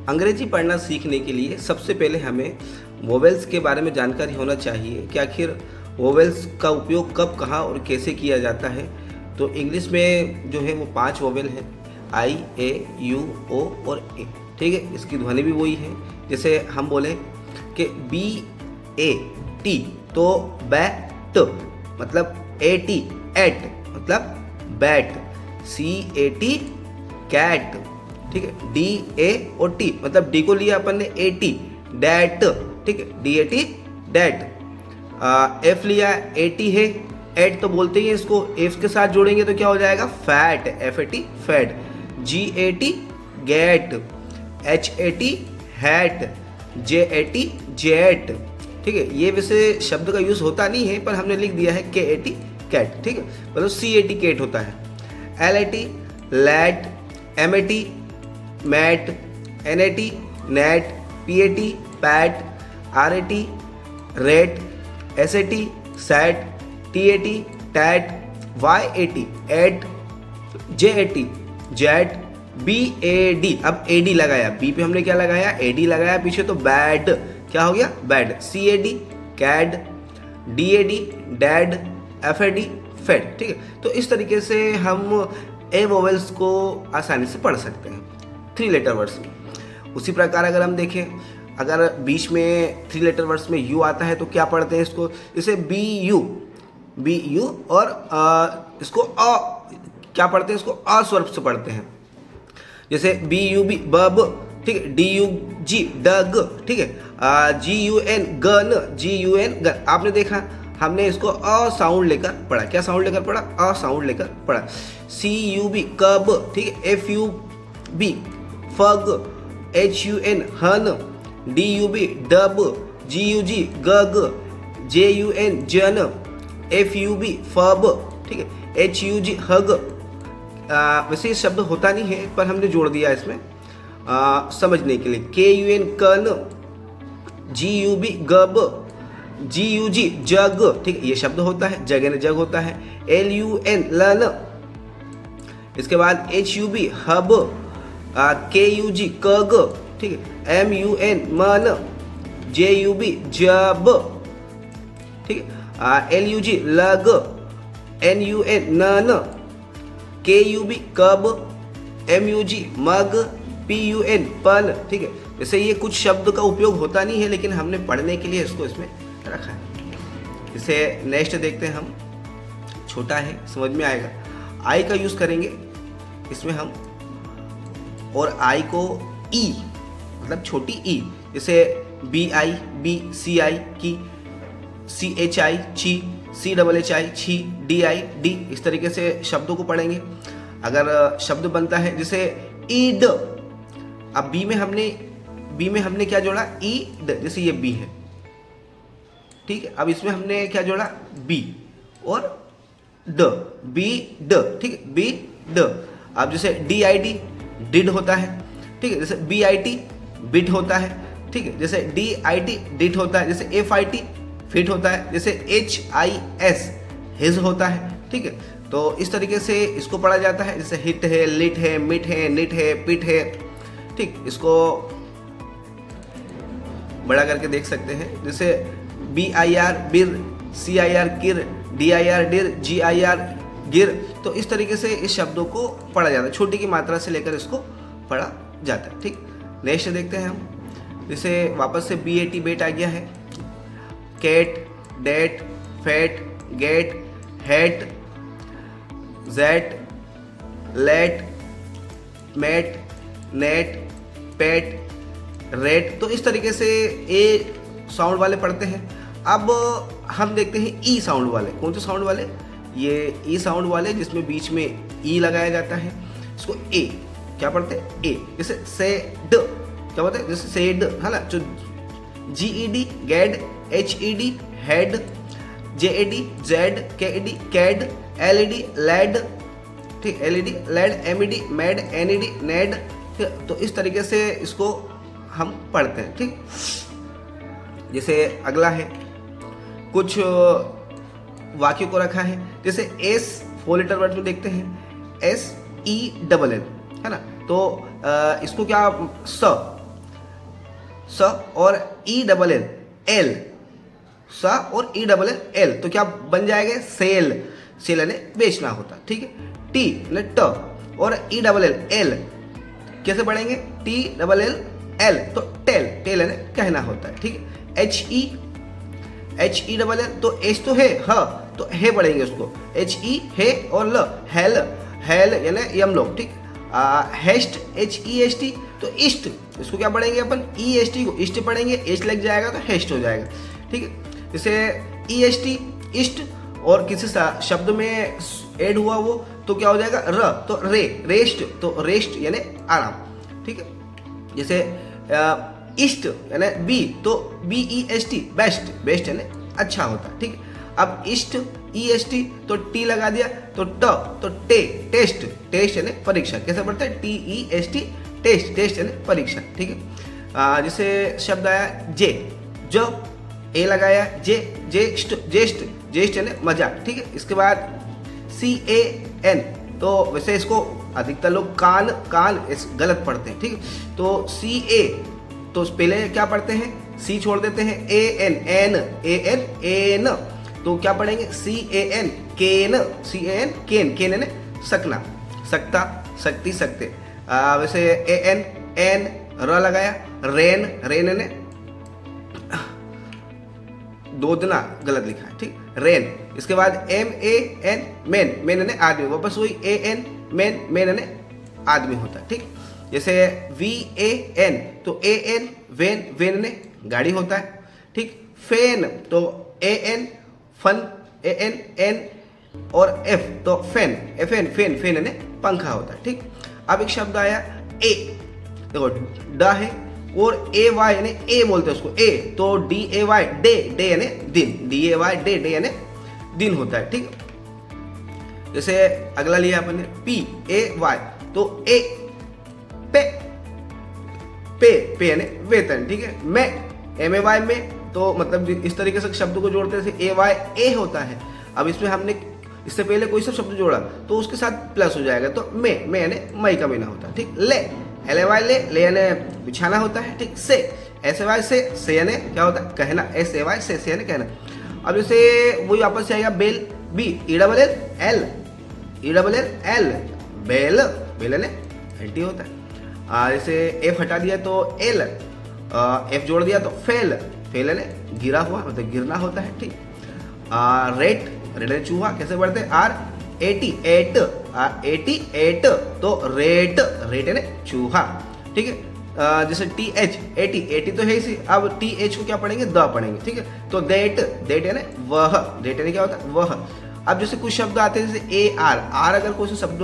अंग्रेजी पढ़ना सीखने के लिए सबसे पहले हमें वोवेल्स के बारे में जानकारी होना चाहिए कि आखिर वोवेल्स का उपयोग कब, कहाँ और कैसे किया जाता है। तो इंग्लिश में जो है वो 5 वोवेल हैं, आई, ए, यू, ओ और ए। ठीक है, इसकी ध्वनि भी वही है। जैसे हम बोले कि बी ए टी, तो बैट मतलब ए टी, एट मतलब bat, C A T cat. ठीक है, डी ए और टी मतलब डी को लिया अपन ने ए टी, डैट। ठीक है, D A T that. F लिया ए टी है, एट तो बोलते ही इसको, एफ के साथ जोड़ेंगे तो क्या हो जाएगा, fat, F A T fat. Ji A T get, H A T hat, J A T jet. ठीक है, ये वैसे शब्द का यूज़ होता नहीं है पर हमने लिख दिया है के ए टी कैट। ठीक है, मतलब सी ए टी केट होता है। L A T light, M A T mat, N A T net, P A T PAT, R A T rate, S A T set, T A T TET, Y A T eight, J A T jet, B A D, अब A D लगाया, B पे हमने क्या लगाया, A D लगाया पीछे, तो bad क्या हो गया, bad. C A D CAD, D A D dad, F A D fade. ठीक है, तो इस तरीके से हम ए वोवेल्स को आसानी से पढ़ सकते हैं 3 लेटर वर्ड्स में। उसी प्रकार अगर हम देखें, अगर बीच में 3 लेटर वर्ड्स में यू आता है तो क्या पढ़ते हैं इसको, जैसे बी यू, बी यू, और इसको अ क्या पढ़ते हैं, इसको अ स्वर से पढ़ते हैं। जैसे बी यू बी बब, ठीक है, डी यू जी डग, ठीक है, G U N gun, G U N gun. आपने देखा हमने इसको अ साउंड लेकर पढ़ा, क्या साउंड लेकर पढ़ा, अ साउंड लेकर पढ़ा। सी यू बी कब, ठीक है, F U B fug, H U N hun, D U B dub, G U G gug, J U N jun, F U B fub, ठीक है, एच यू जी हग। वैसे ये शब्द होता नहीं है पर हमने जोड़ दिया इसमें समझने के लिए। के यू एन कन, जी यू बी गब, जी यू जी जग, ठीक है, ये शब्द होता है, जग एन जग होता है। एल यू एन लन, इसके बाद एच यू बी हब, के यू जी कग, ठीक है, एम यू एन मन, जे यू बी जब, ठीक है, एल यू जी लग, एन यू एन नन, के यू बी कब, M you ji mug, P U N पन। ठीक है, वैसे ये कुछ शब्द का उपयोग होता नहीं है लेकिन हमने पढ़ने के लिए इसको इसमें रखा है। इसे नेक्स्ट देखते हैं हम, छोटा है समझ में आएगा। आई का यूज़ करेंगे इसमें हम, और आई को ई मतलब छोटी ई, जैसे बी आई, बी, सी आई की, सी एच आई ची, सी डबल एच आई छी, डी आई डी, इस तरीके से शब्दों को पढ़ेंगे। अगर शब्द बनता है जैसे ईड, अब बी में हमने क्या जोड़ा, ईड, जैसे ये बी है, ठीक है, अब इसमें हमने क्या जोड़ा, बी और ड, बी ड, ठीक है, बी ड। अब जैसे डी आई डी डिड होता है, ठीक है, जैसे बी आई टी बिट होता है, ठीक है, जैसे डी आई टी डिट होता है, जैसे एफ आई टी फिट होता है, जैसे एच आई एस हिज होता है। ठीक है, तो इस तरीके से इसको पढ़ा जाता है। जैसे हिट है, लिट है, मिट है, निट है, पिट है। ठीक, इसको बड़ा करके देख सकते हैं, जैसे बी आई आर बिर, सी आई आर किर, D I R Dir, ji I R गिर। तो इस तरीके से इस शब्दों को पढ़ा जाता है, छोटी की मात्रा से लेकर इसको पढ़ा जाता है। ठीक, नेक्स्ट देखते हैं हम, जैसे वापस से बी ए टी बेट आ गया है। Cat, date, fat, gate, hat, jet, late, mate, net, pet, rate. तो इस तरीके से ए साउंड वाले पढ़ते हैं। अब हम देखते हैं ई साउंड वाले। कौन से साउंड वाले, ये ई साउंड वाले जिसमें बीच में ई लगाया जाता है, इसको ए क्या पढ़ते हैं, ए। जैसे सेड क्या बोलते हैं, जैसे सेड है ना, जो G E D ged, H E D hed, J E D jed, K E D ked, L E D led, ठीक, L E D led, M E D med, N E D ned. ठीक, तो इस तरीके से इसको हम पढ़ते हैं। ठीक, जैसे अगला है, कुछ वाक्यों को रखा है, जैसे एस 4 लेटर वर्ड में देखते हैं, एस ई डबल एल है ना, तो इसको क्या स, स और ई डबल एल एल, स और ई डबल एल एल, तो क्या बन जाएगा सेल, सेल यानी बेचना होता, ठीक है। टी यानी ट और ई डबल एल एल कैसे पढ़ेंगे, टी डबल एल एल, तो टेल, टेल यानी कहना होता है, ठीक है। एच ई डबल एल, तो एच तो है, ह तो है पढ़ेंगे उसको, एच ई है, और ल हेल, हेल यानी यम लोग, ठीक। Haste H E S T, तो ईस्ट, इसको क्या पढ़ेंगे अपन, ई एस टी को ईस्ट पढ़ेंगे, एच लग जाएगा तो हेस्ट हो जाएगा, ठीक है। जैसे ई एस टी ईस्ट, और किसी शब्द में ऐड हुआ वो तो क्या हो जाएगा र, तो रे, रेस्ट, तो रेस्ट यानी आराम, ठीक है। जैसे ईस्ट यानी बी, तो B E S T best, best यानी अच्छा होता है, ठीक है। अब ईस्ट ई एस टी, तो टी लगा दिया, तो ट, तो टे, टेस्ट, टेस्ट यानी परीक्षा, कैसे पढ़ते हैं, T E S T, test, test यानी परीक्षा, ठीक है। जैसे शब्द आया जे, ज ए लगाया, जे, जेस्ट, जेस्ट, जेस्ट यानी मजाक, ठीक है। इसके बाद सी ए एन, तो वैसे इसको अधिकतर लोग कान, कान इस गलत पढ़ते हैं, ठीक है। तो सी ए, तो पहले क्या पढ़ते हैं, सी छोड़ देते हैं, A N, N, A N, N, तो क्या पढ़ेंगे, सी A N, cane, C A N, केन, केन यानी सकना, सकता, सकती, सकते। वैसे ए एन, एन, र लगाया, रेन, रेन यानी दो दिना गलत लिखा है, ठीक, रेन। इसके बाद M A N, man, man यानी आदमी, वापस वही ए एन, मैन, मैन यानी आदमी होता है, ठीक। जैसे वी ए एन, तो ए एन, वेन, वेन यानी गाड़ी होता है, ठीक। फैन, तो A N, fun, A N, N, और एफ, तो fan, F N, fan, fan यानी पंखा होता है, ठीक। अब एक शब्द आया ए, देखो ड है, और ए वाई यानी ए बोलते हैं उसको, ए, तो D A Y, day, day यानी दिन, D A Y, day, day यानी दिन होता है, ठीक। जैसे अगला लिया अपन ने पी ए वाई, तो ए, पे, पे, पे यानी वेतन, ठीक है। मैं, एम ए वाई में, तो मतलब इस तरीके से शब्द को जोड़ते हैं, ए वाई ए होता है। अब इसमें हमने इससे पहले कोई सा शब्द जोड़ा तो उसके साथ प्लस हो जाएगा, तो मैं यानी मई का महीना होता है, ठीक। ले, एल ए वाई, ले, ले यानी बिछाना होता है, ठीक। से, एस ए वाई, से यानी क्या होता है, कहना, एस ए वाई, से यानी कहना। अब जैसे वही वापस आएगा bell, B E double L L, E double L L, bell, bell यानी घंटी होता है। जैसे एफ हटा दिया तो एल, एफ जोड़ दिया तो फेल, फेल यानी गिरा हुआ, मतलब गिरना होता है, ठीक। रेट, रेट यानी चूहा, कैसे बढ़ते हैं, are eighty, eight, eighty, eight, तो रेट, रेट यानी चूहा, ठीक है। जैसे टी एच, एटी, एटी तो है इसी, अब टी एच को क्या पढ़ेंगे, द पढ़ेंगे, ठीक है। तो देट, देट यानी वह, देट यानी क्या होता है, वह। अब जैसे कुछ शब्द आते हैं जैसे ए आर, आर अगर कोई से शब्द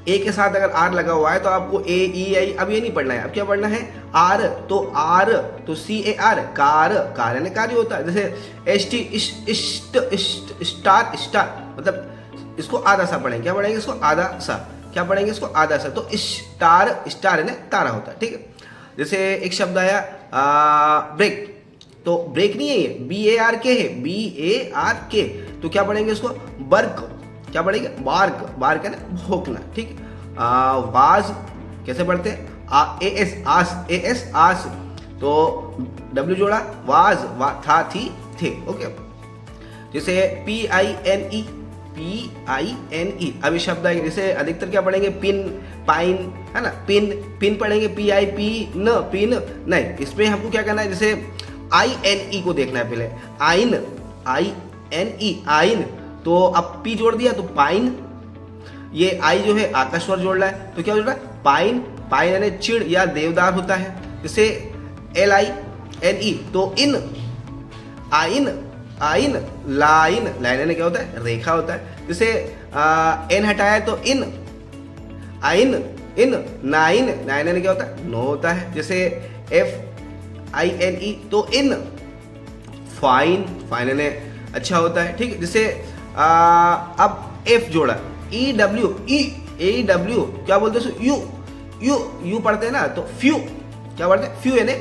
ए के साथ अगर आर लगा हुआ है तो आपको ए ई आई अब ये नहीं पढ़ना है, अब क्या पढ़ना है, आर, तो सी ए आर, कार, कार यानी कार्य होता है। जैसे S T, east, star, star, मतलब इसको आधा सा पढ़ेंगे, क्या पढ़ेंगे इसको, आधा सा, क्या पढ़ेंगे इसको, आधा सा, तो स्टार, स्टार यानी तारा होता है, ठीक है। जैसे एक शब्द आया ब्रेक, तो ब्रेक नहीं है ये, बी ए आर के है, बी ए आर के, तो क्या पढ़ेंगे इसको, बर्क, क्या पढ़ेंगे, बार्क, बार्क है ना भौंकना, ठीक। वाज कैसे पढ़ते हैं, A S, us, A S, आस, तो डब्ल्यू जोड़ा, वाज, वा, था, थी, थे, ओके। जैसे P I N E, P I N E, अभी शब्द आएंगे जैसे अधिकतर क्या पढ़ेंगे, पिन, पाइन, है ना, पिन, पिन पढ़ेंगे, पी आई पी न, पिन नहीं, इसमें हमको क्या करना है, जैसे आई एन ई को देखना है पहले, आइन, आई एन ई, आइन, तो अब पी जोड़ दिया तो पाइन, ये आई जो है आकाश स्वर जोड़ रहा है, तो क्या जोड़ रहा है, पाइन, पाइन यानी चिड़ या देवदार होता है। जैसे एल आई एन ई, तो इन, आइन, आइन, लाइन, लाइन यानी क्या होता है, रेखा होता है। जैसे एन हटाया तो इन, आइन, इन, नाइन, नाइन यानी क्या होता है, नो होता है। जैसे एफ आई एन ई, तो इन, फाइन, फाइन यानी अच्छा होता है, ठीक है। जैसे अब एफ जोड़ा, ई डब्ल्यू, ई डब्ल्यू क्या बोलते हैं, यू, यू, यू पढ़ते हैं ना, तो फ्यू, क्या पढ़ते हैं, फ्यू यानी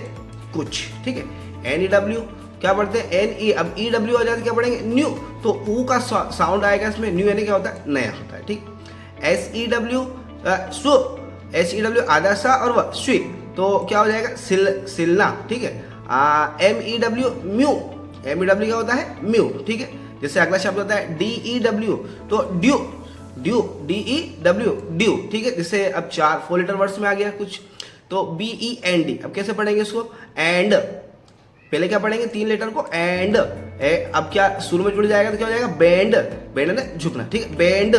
कुछ, ठीक है। एन ई डब्ल्यू क्या पढ़ते हैं, एन ई, अब ई डब्ल्यू आ जाते क्या पढ़ेंगे, न्यू, तो ऊ का साउंड आएगा इसमें, न्यू यानी क्या होता है, नया होता है, ठीक। एस ई डब्ल्यू, स्व, एस ई डब्ल्यू आधा सा और वह स्वी, तो क्या हो जाएगा सिलना, ठीक है। MEW म्यू, MEW क्या होता है म्यू, ठीक है। जैसे अगला शब्द होता है DEW, तो ड्यू, DEW ड्यू, ठीक है। जैसे अब 4 लेटर वर्ड्स में आ गया कुछ, तो BEND, अब कैसे पढ़ेंगे इसको, एंड, पहले क्या पढ़ेंगे 3 लेटर को एंड, अब क्या शुरू में जुड़ जाएगा तो क्या हो जाएगा बैंड, बैंड ने झुकना, ठीक है, बैंड।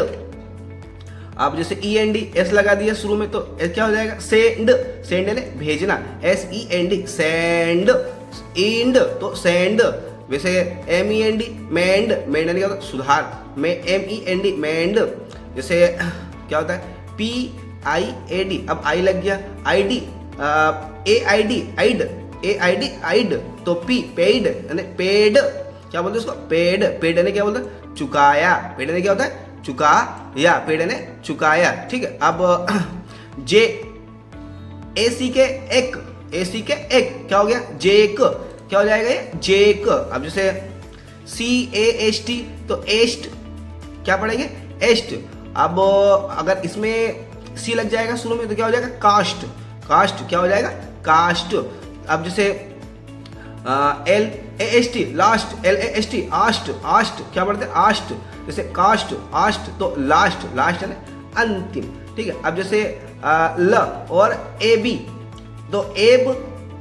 अब जैसे END S लगा दिया शुरू में तो क्या हो जाएगा सेंड, सेंड ने भेजना, SEND सेंड, इंड तो सेंड। वैसे MEND मेंड, मेंड ने क्या होता है सुधार, MEND मेंड। जैसे क्या होता है PIAD, अब आई लग गया, ID AID आइड, आइड तो पेड यानी पेड, क्या बोलते हैं उसको पेड, पेड ने क्या बोलते हैं चुकाया, पेड ने क्या होता है चुकाया, पेड ने चुकाया, ठीक है। अब जे AC के एक, AC के एक क्या हो गया जेक, क्या हो जाएगा ये जेक। अब जैसे CAST तो एस्ट, क्या पढ़ेंगे एस्ट। अब अगर इसमें C लग जाएगा शुरू में तो क्या हो जाएगा कास्ट, कास्ट क्या हो जाएगा कास्ट। अब जैसे LAST last, LAST asked, asked क्या पढ़ते हैं आस्ट। जैसे कास्ट आस्ट तो लास्ट, लास्ट है ना अंतिम, ठीक है। अब जैसे ल और AB तो एब,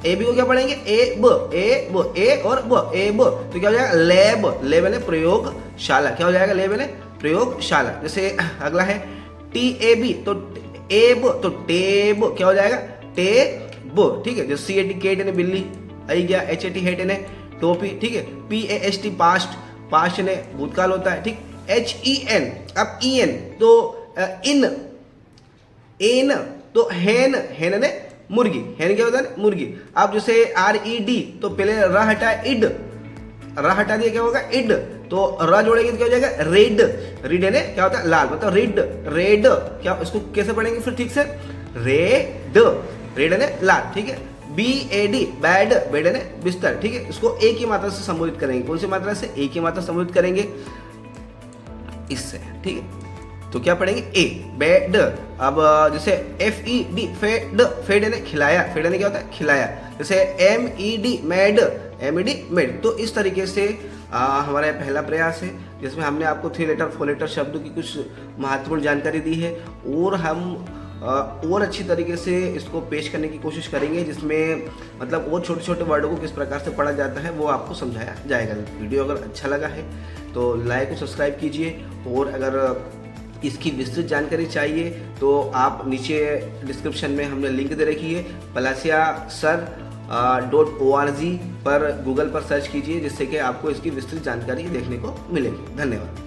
AB को क्या पढ़ेंगे एब, ए और ब, एब तो क्या हो जाएगा लैब, लैब ने प्रयोगशाला, क्या हो जाएगा लैब ने प्रयोगशाला। जैसे अगला है TAB तो एब तो टेब, क्या हो जाएगा टेब, ठीक है। जो CAT केट ने बिल्ली, आई गया HAT हेट ने टोपी, ठीक है। PAST पास्ट, पास्ट ने भूतकाल होता है, ठीक। HEN, अब EN तो इन, एन तो हैन, हैन ने मुर्गी, हैन क्या होता है मुर्गी। अब जैसे RED तो पहले र हटा इड, र हटा दिया क्या होगा इड, तो र जोड़ेंगे तो क्या हो जाएगा रेड, रेड ने क्या होता है लाल, मतलब रेड, रेड क्या, इसको कैसे पढ़ेंगे फिर ठीक से रेड, रेड ने लाल, ठीक है। BAD बैड, बेड ने बिस्तर, ठीक है। इसको एक ही मात्रा से संबोधित करेंगे, कौन सी मात्रा से एक ही मात्रा संबोधित करेंगे इससे, ठीक है। तो क्या पढ़ेंगे ए बेड। अब जैसे FED फेड, फेड ने खिलाया, फेड ने क्या होता है खिलाया। जैसे MED मेड, MED मेड। तो इस तरीके से हमारा पहला प्रयास है जिसमें हमने आपको 3 लेटर 4 लेटर शब्दों की कुछ महत्वपूर्ण जानकारी दी है, और हम और अच्छी तरीके से इसको पेश करने की कोशिश करेंगे, जिसमें मतलब और छोटे छोटे वर्डों को किस प्रकार से पढ़ा जाता है वो आपको समझाया जाएगा। वीडियो अगर अच्छा लगा है तो लाइक और सब्सक्राइब कीजिए, और अगर इसकी विस्तृत जानकारी चाहिए तो आप नीचे डिस्क्रिप्शन में हमने लिंक दे रखी है, palaciasir.org पर गूगल पर सर्च कीजिए, जिससे कि आपको इसकी विस्तृत जानकारी देखने को मिलेगी। धन्यवाद।